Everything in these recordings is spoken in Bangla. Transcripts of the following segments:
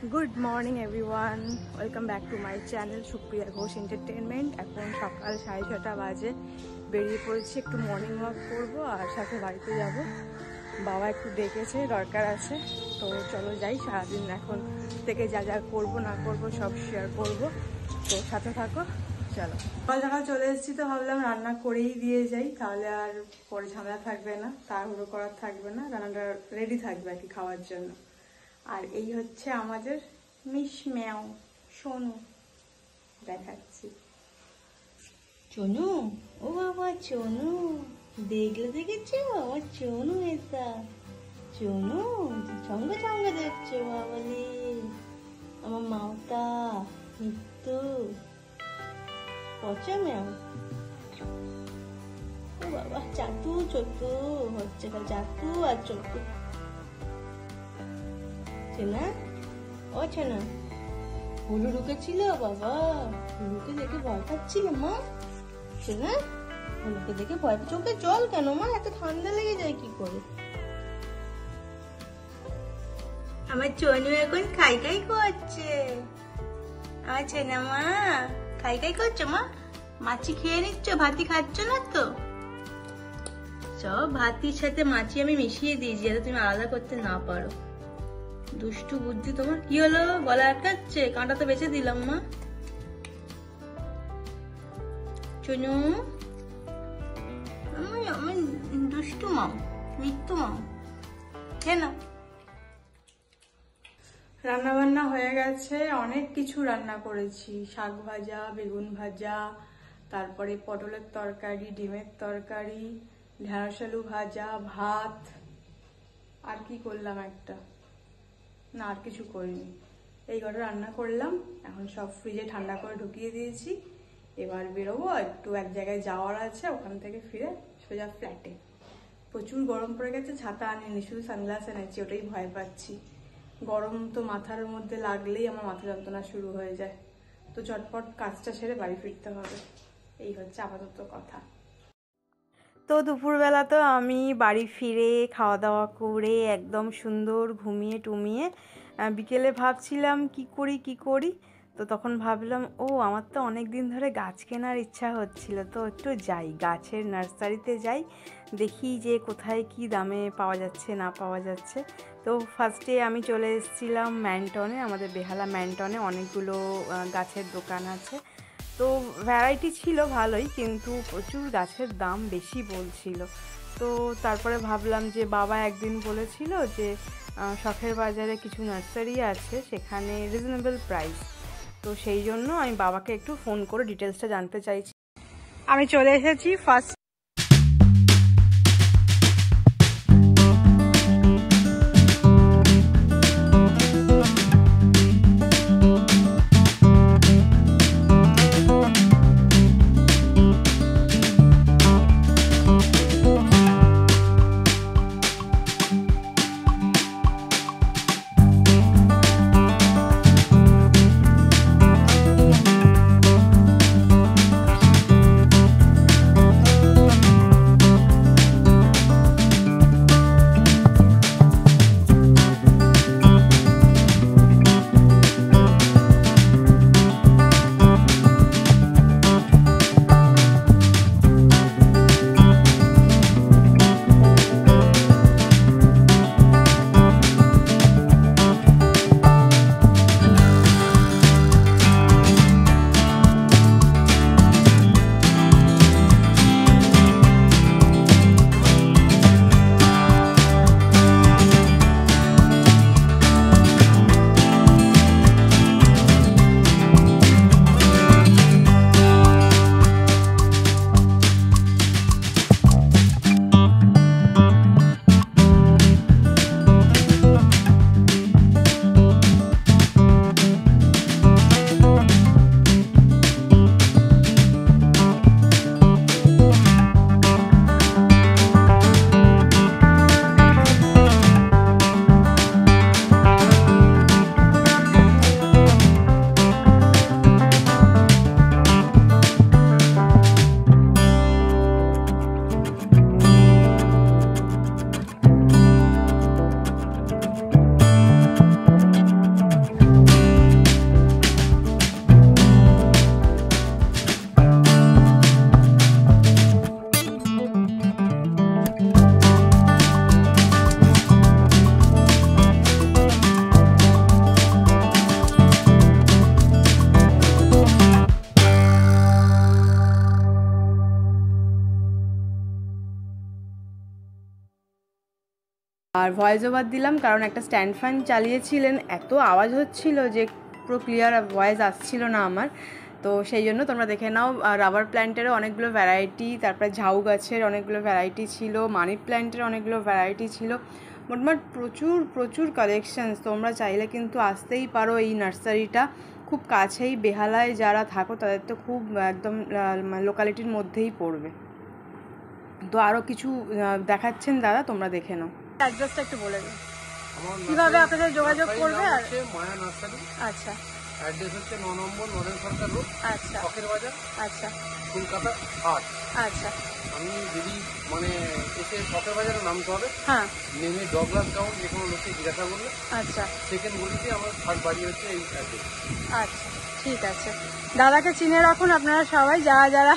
Good morning everyone, welcome back to my channel Supriya Ghosh entertainment. এখন সকাল 6:30 বাজে, বেরিয়ে পড়েছি একটু মর্নিং ওয়াক করবো আর সাথে বাড়িতে যাব। বাবা একটু ডেকেছে, দরকার আছে, তো চলো যাই। সারাদিন এখন থেকে যা যা করবো না করবো সব শেয়ার করবো, তো সাথে থাকো। চলো, সকাল সকাল চলে এসেছি তো ভাবলাম রান্না করেই দিয়ে যাই, তাহলে আর পরে ঝামেলা থাকবে না, তাড়াহুড়ো করার থাকবে না, রান্নাটা রেডি থাকবে আর কি খাওয়ার জন্য। আর এই হচ্ছে আমাদের মিশ ম্যাও সোনু, দেখাচ্ছি। চনু, ও বাবা চনু, দেখেছো আমার চনু? এটা চনু সঙ্গে সঙ্গে দেখছো বাবালি, আমার মাওটা মৃত্যু পচা ম্যাও। ও বাবা চাটু চটু হচ্ছে, চাটু আর চটু। চেনা ও চেনা, হুলু ঢুকেছিল বাবা, হুলুকে দেখে ভয় পাচ্ছিল মা। চেনা হুলুকে দেখে ভয়, চোখে জল কেন মা? এত ঠান্ডা লেগে যায় কি করে? আমার চনু এখন খাই খাই করছে। আমার চেনা মা খাই খাই করছো মা? মাছি খেয়ে নিচ্ছ, ভাতি খাচ্ছ না তো? সব ভাতির সাথে মাছি আমি মিশিয়ে দিয়েছি যাতে তুমি আলাদা করতে না পারো। দুষ্টু বুদ্ধি তোমার। কি হলো, গলা আটকাচ্ছে? কাঁটা তো বেঁচে দিলাম মা। চনু আমি দুষ্টু মাও, মৃত্যু মাও। কেন রান্না বান্না হয়ে গেছে, অনেক কিছু রান্না করেছি। শাক ভাজা, বেগুন ভাজা, তারপরে পটলের তরকারি, ডিমের তরকারি, ঢেঁড়স আলু ভাজা, ভাত। আর কি করলাম একটা, না আর কিছু করিনি। এই কটা রান্না করলাম, এখন সব ফ্রিজে ঠান্ডা করে ঢুকিয়ে দিয়েছি। এবার বেরোবো, একটু এক জায়গায় যাওয়ার আছে, ওখান থেকে ফিরে সোজা ফ্ল্যাটে। প্রচুর গরম পড়ে গেছে, ছাতা আনিনি, শুধু সানগ্লাস এনেছি, ওটাই ভয় পাচ্ছি। গরম তো মাথার মধ্যে লাগলেই আমার মাথা যন্ত্রণা শুরু হয়ে যায়, তো চটপট কাজটা সেরে বাড়ি ফিরতে হবে। এই হচ্ছে আপাতত কথা। তো দুপুরবেলা তো আমি বাড়ি ফিরে খাওয়া দাওয়া করে একদম সুন্দর ঘুমিয়ে টুমিয়ে বিকেলে ভাবছিলাম কি করি, তো তখন ভাবলাম আমার তো অনেক দিন ধরে গাছ কেনার ইচ্ছা হচ্ছিল, তো একটু যাই গাছের নার্সারিতে যাই, দেখি যে কোথায় কি দামে পাওয়া যাচ্ছে না পাওয়া যাচ্ছে। তো ফার্স্টে আমি চলে এসেছিলাম ম্যানটনে, আমাদের বেহালা ম্যানটনে অনেকগুলো গাছের দোকান আছে। তো ভ্যারাইটি ছিল ভালোই, কিন্তু প্রচুর গাছের দাম বেশি বলছিল। তো তারপরে ভাবলাম যে বাবা একদিন বলেছিল যে শখের বাজারে কিছু নার্সারি আছে, সেখানে রিজনেবল প্রাইস। তো সেই জন্য আমি বাবাকে একটু ফোন করে ডিটেলসটা জানতে চাইছি। আমি চলে এসেছি ফার্স্ট। আর ভয়েস ওভার দিলাম কারণ একটা স্ট্যান্ড ফ্যান চালিয়েছিলেন, এত আওয়াজ হচ্ছিল যে পুরো ক্লিয়ার ভয়েস আসছিল না আমার। তো সেই জন্য তোমরা দেখে নাও। রাবার প্ল্যান্টেরও অনেকগুলো ভ্যারাইটি, তারপরে ঝাউ গাছের অনেকগুলো ভ্যারাইটি ছিল, মানি প্ল্যান্টের অনেকগুলো ভ্যারাইটি ছিল, মোটমাট প্রচুর প্রচুর কালেকশানস। তোমরা চাইলে কিন্তু আসতেই পারো। এই নার্সারিটা খুব কাছেই, বেহালায় যারা থাকো তাদের তো খুব একদম লোকালিটির মধ্যেই পড়বে। তো আরও কিছু দেখাচ্ছেন দাদা, তোমরা দেখে নাও। অ্যাড্রেসটা একটু বলে দিন, কিভাবে আপনাদের যোগাযোগ করবে। আর মায়া নার্সারি, আচ্ছা, অ্যাড্রেস হচ্ছে 9 নম্বর নরেন সরকার রোড, আচ্ছা, শখের বাজার, আচ্ছা, কলকাতা 8। আচ্ছা। আমি যদি মানে এসে শখের বাজারে নামতে হবে, হ্যাঁ, নেমে ডগলাস গ্রাউন্ড যে কোনো লোককে জিজ্ঞাসা করলে, আচ্ছা, সেকেন্ড গলিতে আমার ফার্স্ট বাড়ি হচ্ছে এই অ্যাড্রেস। আচ্ছা, ঠিক আছে। দাদাকে চিনে রাখুন আপনারা সবাই, যারা যারা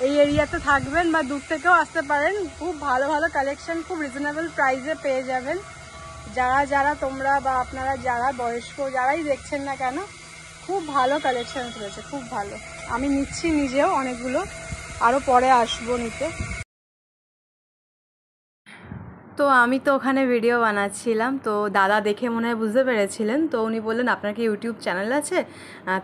এই এরিয়াতে থাকবেন বা দূর থেকেও আসতে পারেন। খুব ভালো ভালো কালেকশন খুব রিজনেবল প্রাইসে পেয়ে যাবেন। যারা যারা তোমরা বা আপনারা যারা বয়স্ক যারাই দেখছেন না কেন, খুব ভালো কালেকশন রয়েছে, খুব ভালো। আমি নিচ্ছি নিজেও অনেকগুলো, আরও পরে আসবো নিতে। তো আমি তো ওখানে ভিডিও বানাচ্ছিলাম, তো দাদা দেখে মনে হয় বুঝতে পেরেছিলেন। তো উনি বললেন আপনার কি ইউটিউব চ্যানেল আছে,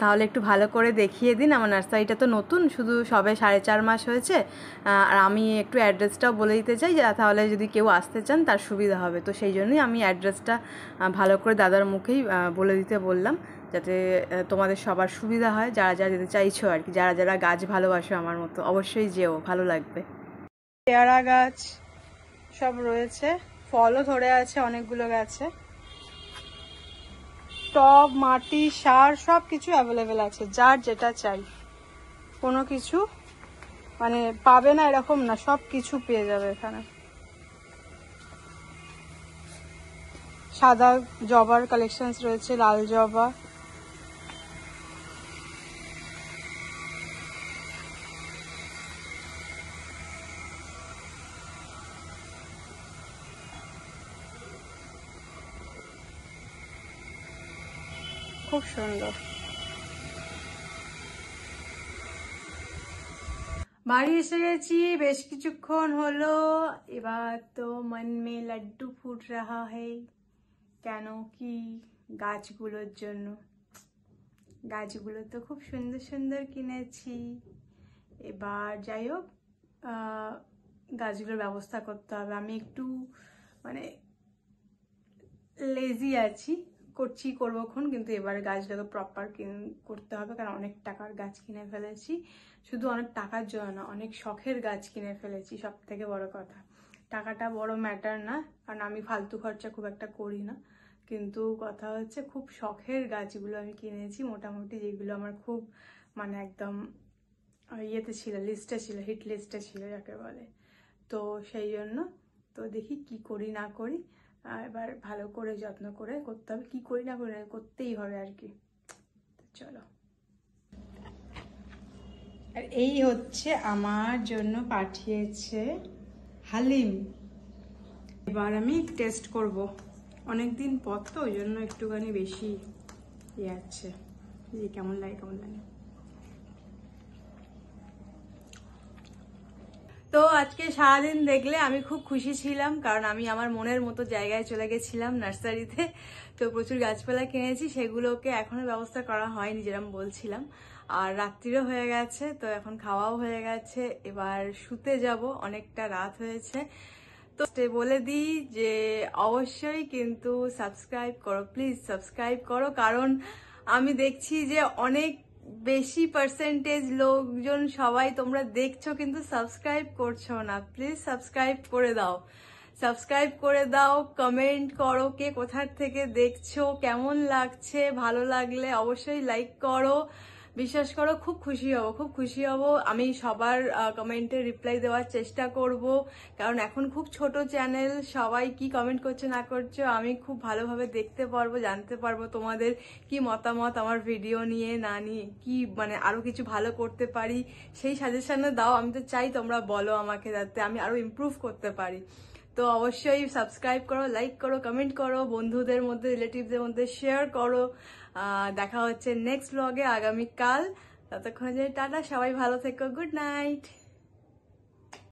তাহলে একটু ভালো করে দেখিয়ে দিন। আমার নার্সারিটা তো নতুন, শুধু সবে 4.5 মাস হয়েছে, আর আমি একটু অ্যাড্রেসটাও বলে দিতে চাই, তাহলে যদি কেউ আসতে চান তার সুবিধা হবে। তো সেই জন্যই আমি অ্যাড্রেসটা ভালো করে দাদার মুখেই বলে দিতে বললাম, যাতে তোমাদের সবার সুবিধা হয়, যারা যারা যেতে চাইছো আর কি। যারা যারা গাছ ভালোবাসো আমার মতো, অবশ্যই যেও, ভালো লাগবে। পেয়ারা গাছ সব রয়েছে, ফলও ধরে আছে অনেকগুলো গাছে। টব, মাটি, সার সব কিছু অ্যাভেলেবেল আছে, যার যেটা চাই। কোনো কিছু মানে পাবে না এরকম না, সব কিছু পেয়ে যাবে এখানে। সাদা জবার কালেকশনস রয়েছে, লাল জবা, খুব সুন্দর। বাড়ি এসে গেছি, বেশ কিছুক্ষণ হলো। এবার তো মন মে লাড্ডু ফুট রাহা है। কেন কি? গাছগুলোর জন্য। গাছগুলো তো খুব সুন্দর সুন্দর কিনেছি। এবার যাই হোক, গাছগুলোর ব্যবস্থা করতে হবে। আমি একটু মানে লেজি আছি, করবোক্ষণ, কিন্তু এবারে গাছটাকে প্রপার করতে হবে, কারণ অনেক টাকার গাছ কিনে ফেলেছি। শুধু অনেক টাকার জন্য না, অনেক শখের গাছ কিনে ফেলেছি। সব থেকে বড় কথা, টাকাটা বড় ম্যাটার না, কারণ আমি ফালতু খরচা খুব একটা করি না। কিন্তু কথা হচ্ছে খুব শখের গাছগুলো আমি কিনেছি, মোটামুটি যেগুলো আমার খুব মানে একদম ইয়েতে ছিল, লিস্টে ছিল, হিট লিস্টে ছিল যাকে বলে। তো সেই জন্য তো দেখি কি করি না করি, এবার ভালো করে যত্ন করে করতে হবে। কি করি না করি, করতেই হবে আর কি। চলো। আর এই হচ্ছে আমার জন্য পাঠিয়েছে হালিম। এবার আমি টেস্ট করব, অনেকদিন পর তো, ওই জন্য একটুখানি বেশি ইয়ে আছে। কেমন লাগে কেমন লাগে। তো আজকে সারাদিন দেখলে আমি খুব খুশি ছিলাম, কারণ আমি আমার মনের মতো জায়গায় চলে গেছিলাম নার্সারিতে। তো প্রচুর গাছপালা কিনেছি, সেগুলোকে এখনো ব্যবস্থা করা হয়নি যেরকম বলছিলাম। আর রাত্রিরও হয়ে গেছে, তো এখন খাওয়াও হয়ে গেছে, এবার শুতে যাব, অনেকটা রাত হয়েছে। তো বলে দিই যে অবশ্যই কিন্তু সাবস্ক্রাইব করো, প্লিজ সাবস্ক্রাইব করো, কারণ আমি দেখছি যে অনেক বেশি পার্সেন্টেজ লোকজন সবাই তোমরা দেখছো কিন্তু সাবস্ক্রাইব করছো না। প্লিজ সাবস্ক্রাইব করে দাও, সাবস্ক্রাইব করে দাও, কমেন্ট করো কে কোথার থেকে দেখছো, কেমন লাগছে, ভালো লাগলে অবশ্যই লাইক করো। বিশ্বাস করো খুব খুশি হব, খুব খুশি হব। আমি সবার কমেন্টে রিপ্লাই দেওয়ার চেষ্টা করব, কারণ এখন খুব ছোট চ্যানেল, সবাই কি কমেন্ট করছে না করছো আমি খুব ভালোভাবে দেখতে পারবো, জানতে পারবো তোমাদের কি মতামত আমার ভিডিও নিয়ে না নিয়ে, কি মানে আরো কিছু ভালো করতে পারি সেই সাজেশনও দাও। আমি তো চাই তোমরা বলো আমাকে, যাতে আমি আরো ইমপ্রুভ করতে পারি। তো অবশ্যই সাবস্ক্রাইব করো, লাইক করো, কমেন্ট করো, বন্ধুদের মধ্যে রিলেটিভদের মধ্যে শেয়ার করো। দেখা হচ্ছে নেক্সট ব্লগে আগামীকাল। ততক্ষণ যে টাটা, সবাই ভালো থেকো, গুড নাইট।